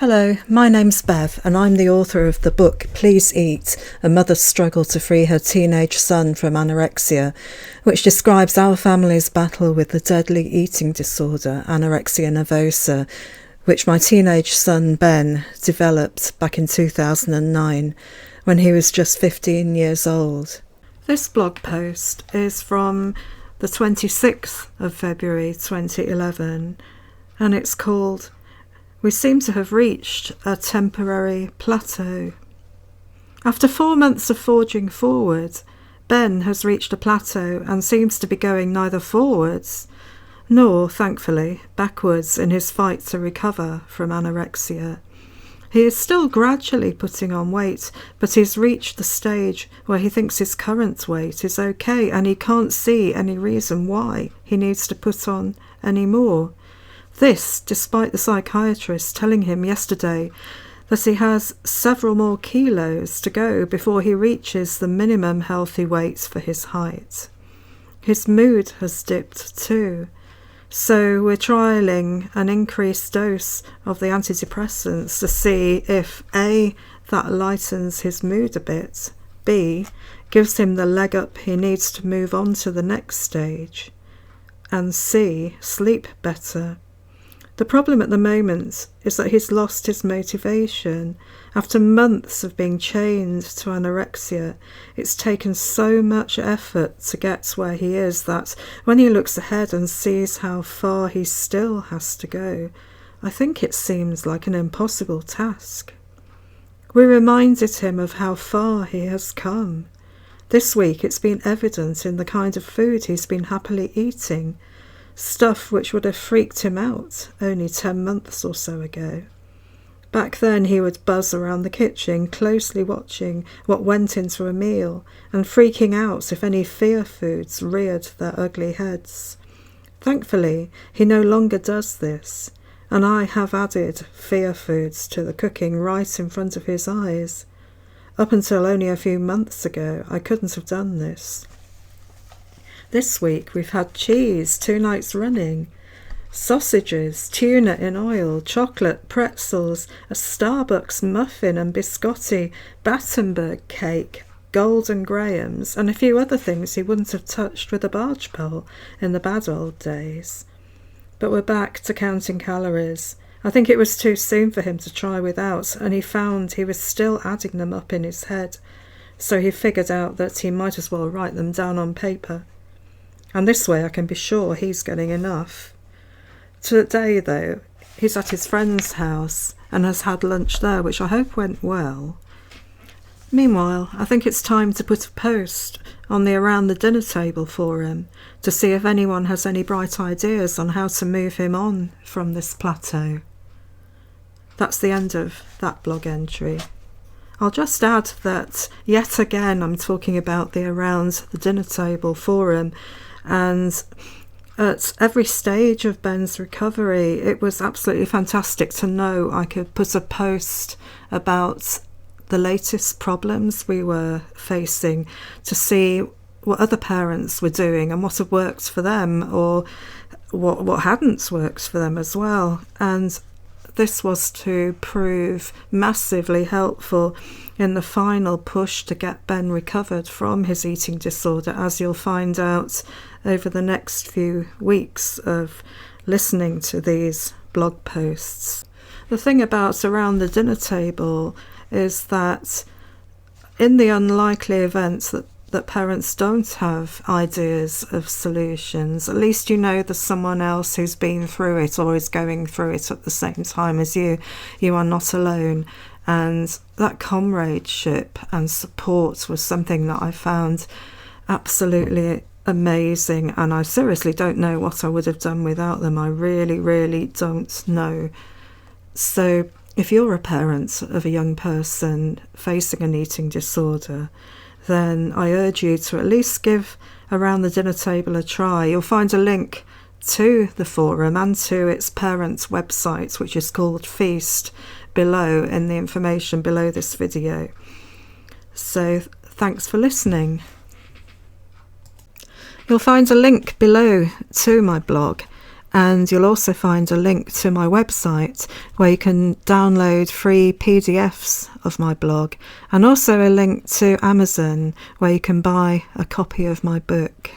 Hello, my name's Bev and I'm the author of the book Please Eat, A Mother's Struggle to Free Her Teenage Son from Anorexia, which describes our family's battle with the deadly eating disorder, anorexia nervosa, which my teenage son Ben developed back in 2009 when he was just 15 years old. This blog post is from the 26th of February 2011 and it's called "We seem to have reached a temporary plateau." After 4 months of forging forward, Ben has reached a plateau and seems to be going neither forwards nor, thankfully, backwards in his fight to recover from anorexia. He is still gradually putting on weight, but he's reached the stage where he thinks his current weight is okay and he can't see any reason why he needs to put on any more. This, despite the psychiatrist telling him yesterday that he has several more kilos to go before he reaches the minimum healthy weight for his height. His mood has dipped too, so we're trialling an increased dose of the antidepressants to see if A, that lightens his mood a bit, B, gives him the leg up he needs to move on to the next stage, and C, sleep better. The problem at the moment is that he's lost his motivation. After months of being chained to anorexia, it's taken so much effort to get where he is that when he looks ahead and sees how far he still has to go, I think it seems like an impossible task. We reminded him of how far he has come. This week it's been evident in the kind of food he's been happily eating, stuff which would have freaked him out only 10 months or so ago. Back then he would buzz around the kitchen, closely watching what went into a meal and freaking out if any fear foods reared their ugly heads. Thankfully, he no longer does this, and I have added fear foods to the cooking right in front of his eyes. Up until only a few months ago, I couldn't have done this. This week we've had cheese 2 nights running, sausages, tuna in oil, chocolate, pretzels, a Starbucks muffin and biscotti, Battenberg cake, Golden Grahams, and a few other things he wouldn't have touched with a barge pole in the bad old days. But we're back to counting calories. I think it was too soon for him to try without, and he found he was still adding them up in his head, so he figured out that he might as well write them down on paper. And this way I can be sure he's getting enough. Today, though, he's at his friend's house and has had lunch there, which I hope went well. Meanwhile, I think it's time to put a post on the Around the Dinner Table forum to see if anyone has any bright ideas on how to move him on from this plateau. That's the end of that blog entry. I'll just add that yet again I'm talking about the Around the Dinner Table forum, and at every stage of Ben's recovery it was absolutely fantastic to know I could put a post about the latest problems we were facing, to see what other parents were doing and what had worked for them or what hadn't worked for them as well. And this was to prove massively helpful in the final push to get Ben recovered from his eating disorder, as you'll find out over the next few weeks of listening to these blog posts. The thing about Around the Dinner Table is that in the unlikely event that parents don't have ideas of solutions, at least you know there's someone else who's been through it or is going through it at the same time as you. You are not alone. And that comradeship and support was something that I found absolutely amazing, and I seriously don't know what I would have done without them. I really, really don't know. So if you're a parent of a young person facing an eating disorder, then I urge you to at least give Around the Dinner Table a try. You'll find a link to the forum and to its parents' website, which is called Feast, below in the information below this video. So thanks for listening. You'll find a link below to my blog And you'll also find a link to my website where you can download free PDFs of my blog, and also a link to Amazon where you can buy a copy of my book.